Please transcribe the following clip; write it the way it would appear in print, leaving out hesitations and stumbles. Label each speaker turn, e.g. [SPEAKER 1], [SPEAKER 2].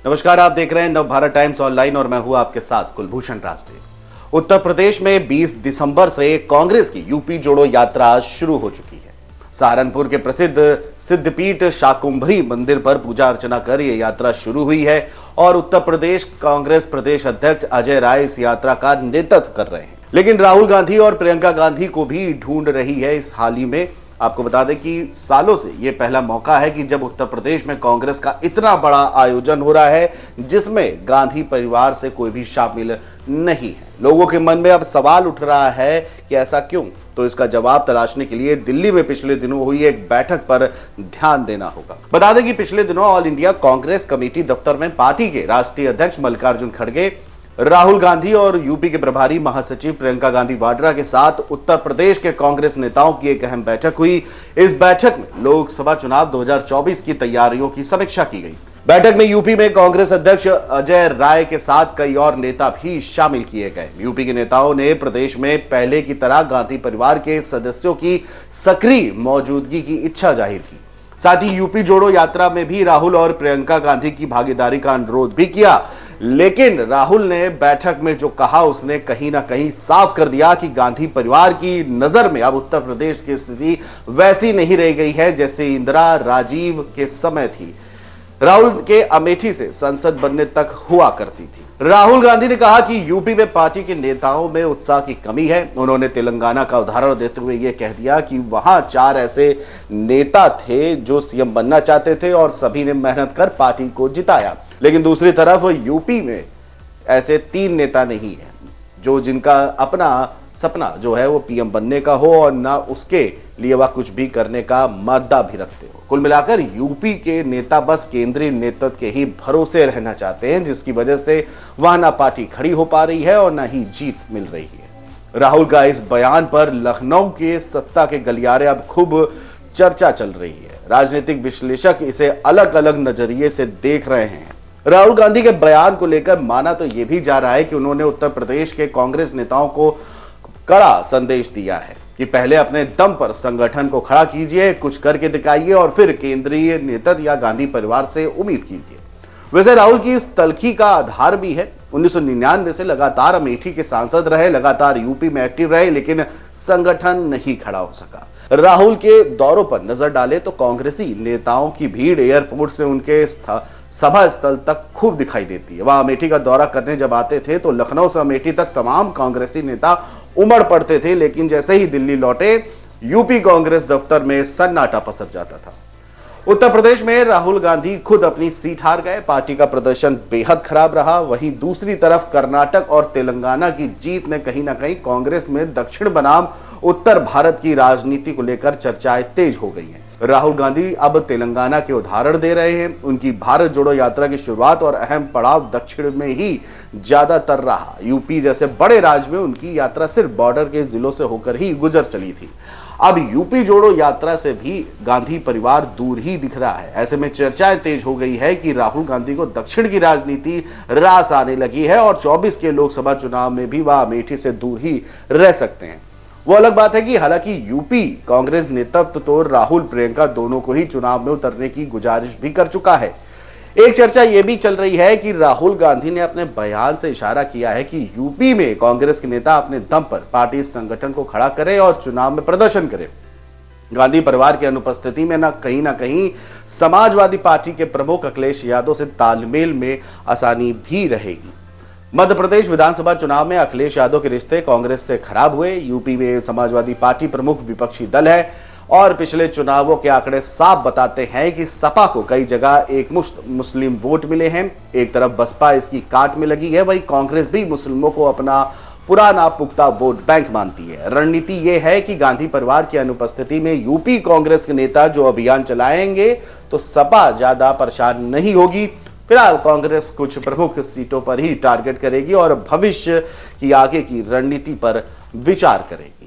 [SPEAKER 1] नमस्कार, आप देख रहे हैं नवभारत टाइम्स ऑनलाइन और मैं हूं आपके साथ कुलभूषण राजदेव। उत्तर प्रदेश में 20 दिसंबर से कांग्रेस की यूपी जोड़ो यात्रा शुरू हो चुकी है। सहारनपुर के प्रसिद्ध सिद्धपीठ शाकुंभरी मंदिर पर पूजा अर्चना कर यह यात्रा शुरू हुई है और उत्तर प्रदेश कांग्रेस प्रदेश अध्यक्ष अजय राय इस यात्रा का नेतृत्व कर रहे हैं। लेकिन राहुल गांधी और प्रियंका गांधी को भी ढूंढ रही है इस हाल ही में। आपको बता दें कि सालों से यह पहला मौका है कि जब उत्तर प्रदेश में कांग्रेस का इतना बड़ा आयोजन हो रहा है जिसमें गांधी परिवार से कोई भी शामिल नहीं है। लोगों के मन में अब सवाल उठ रहा है कि ऐसा क्यों, तो इसका जवाब तलाशने के लिए दिल्ली में पिछले दिनों हुई एक बैठक पर ध्यान देना होगा। बता दें कि पिछले दिनों ऑल इंडिया कांग्रेस कमेटी दफ्तर में पार्टी के राष्ट्रीय अध्यक्ष मल्लिकार्जुन खड़गे, राहुल गांधी और यूपी के प्रभारी महासचिव प्रियंका गांधी वाड्रा के साथ उत्तर प्रदेश के कांग्रेस नेताओं की एक अहम बैठक हुई। इस बैठक में लोकसभा चुनाव 2024 की तैयारियों की समीक्षा की गई। बैठक में यूपी में कांग्रेस अध्यक्ष अजय राय के साथ कई और नेता भी शामिल किए गए। यूपी के नेताओं ने प्रदेश में पहले की तरह गांधी परिवार के सदस्यों की सक्रिय मौजूदगी की इच्छा जाहिर की। साथ ही यूपी जोड़ो यात्रा में भी राहुल और प्रियंका गांधी की भागीदारी का अनुरोध भी किया। लेकिन राहुल ने बैठक में जो कहा उसने कहीं ना कहीं साफ कर दिया कि गांधी परिवार की नजर में अब उत्तर प्रदेश की स्थिति वैसी नहीं रह गई है जैसे इंदिरा राजीव के समय थी। राहुल के अमेठी से सांसद बनने तक हुआ करती थी। राहुल गांधी ने कहा कि यूपी में पार्टी के नेताओं में उत्साह की कमी है। उन्होंने तेलंगाना का उदाहरण देते हुए यह कह दिया कि वहां 4 ऐसे नेता थे जो सीएम बनना चाहते थे और सभी ने मेहनत कर पार्टी को जिताया, लेकिन दूसरी तरफ यूपी में ऐसे 3 नेता नहीं है जो जिनका अपना सपना जो है वो पीएम बनने का हो और ना उसके लिए वह कुछ भी करने का मादा भी रखते हो। कुल मिलाकर यूपी के नेता बस केंद्रीय नेतृत्व के ही भरोसे रहना चाहते हैं, जिसकी वजह से वहां ना पार्टी खड़ी हो पा रही है और ना ही जीत मिल रही है। राहुल का इस बयान पर लखनऊ के सत्ता के गलियारे अब खूब चर्चा चल रही है। राजनीतिक विश्लेषक इसे अलग अलग नजरिए से देख रहे हैं। राहुल गांधी के बयान को लेकर माना तो यह भी जा रहा है कि उन्होंने उत्तर प्रदेश के कांग्रेस नेताओं को कड़ा संदेश दिया है कि पहले अपने दम पर संगठन को खड़ा कीजिए, कुछ करके दिखाइए और फिर केंद्रीय नेतृत्व या गांधी परिवार से उम्मीद कीजिए। वैसे राहुल की इस तल्खी का आधार भी है। 1999 से लगातार अमेठी के सांसद रहे, लगातार यूपी में एक्टिव रहे, लेकिन संगठन नहीं खड़ा हो सका। राहुल के दौरों पर नजर डाले तो कांग्रेसी नेताओं की भीड़ एयरपोर्ट से उनके सभा स्थल तक खूब दिखाई देती है। वह अमेठी का दौरा करने जब आते थे तो लखनऊ से अमेठी तक तमाम कांग्रेसी नेता उमड़ पड़ते थे, लेकिन जैसे ही दिल्ली लौटे यूपी कांग्रेस दफ्तर में सन्नाटा पसर जाता था। उत्तर प्रदेश में राहुल गांधी खुद अपनी सीट हार गए, पार्टी का प्रदर्शन बेहद खराब रहा। वहीं दूसरी तरफ कर्नाटक और तेलंगाना की जीत ने कहीं ना कहीं कांग्रेस में दक्षिण बनाम उत्तर भारत की राजनीति को लेकर चर्चाएं तेज हो गई हैं। राहुल गांधी अब तेलंगाना के उदाहरण दे रहे हैं। उनकी भारत जोड़ो यात्रा की शुरुआत और अहम पड़ाव दक्षिण में ही ज्यादातर रहा। यूपी जैसे बड़े राज्य में उनकी यात्रा सिर्फ बॉर्डर के जिलों से होकर ही गुजर चली थी। अब यूपी जोड़ो यात्रा से भी गांधी परिवार दूर ही दिख रहा है। ऐसे में चर्चाएं तेज हो गई है कि राहुल गांधी को दक्षिण की राजनीति रास आने लगी है और 24 के लोकसभा चुनाव में भी वह अमेठी से दूर ही रह सकते हैं। वो अलग बात है कि हालांकि यूपी कांग्रेस नेतृत्व तो राहुल प्रियंका दोनों को ही चुनाव में उतरने की गुजारिश भी कर चुका है। एक चर्चा यह भी चल रही है कि राहुल गांधी ने अपने बयान से इशारा किया है कि यूपी में कांग्रेस के नेता अपने दम पर पार्टी संगठन को खड़ा करे और चुनाव में प्रदर्शन करे। गांधी परिवार की अनुपस्थिति में ना कहीं समाजवादी पार्टी के प्रमुख अखिलेश यादव से तालमेल में आसानी भी रहेगी। मध्य प्रदेश विधानसभा चुनाव में अखिलेश यादव के रिश्ते कांग्रेस से खराब हुए। यूपी में समाजवादी पार्टी प्रमुख विपक्षी दल है और पिछले चुनावों के आंकड़े साफ बताते हैं कि सपा को कई जगह एक मुश्त मुस्लिम वोट मिले हैं। एक तरफ बसपा इसकी काट में लगी है, वहीं कांग्रेस भी मुस्लिमों को अपना पुराना पुख्ता वोट बैंक मानती है। रणनीति यह है कि गांधी परिवार की अनुपस्थिति में यूपी कांग्रेस के नेता जो अभियान चलाएंगे तो सपा ज्यादा परेशान नहीं होगी। फिलहाल कांग्रेस कुछ प्रमुख सीटों पर ही टारगेट करेगी और भविष्य की आगे की रणनीति पर विचार करेगी।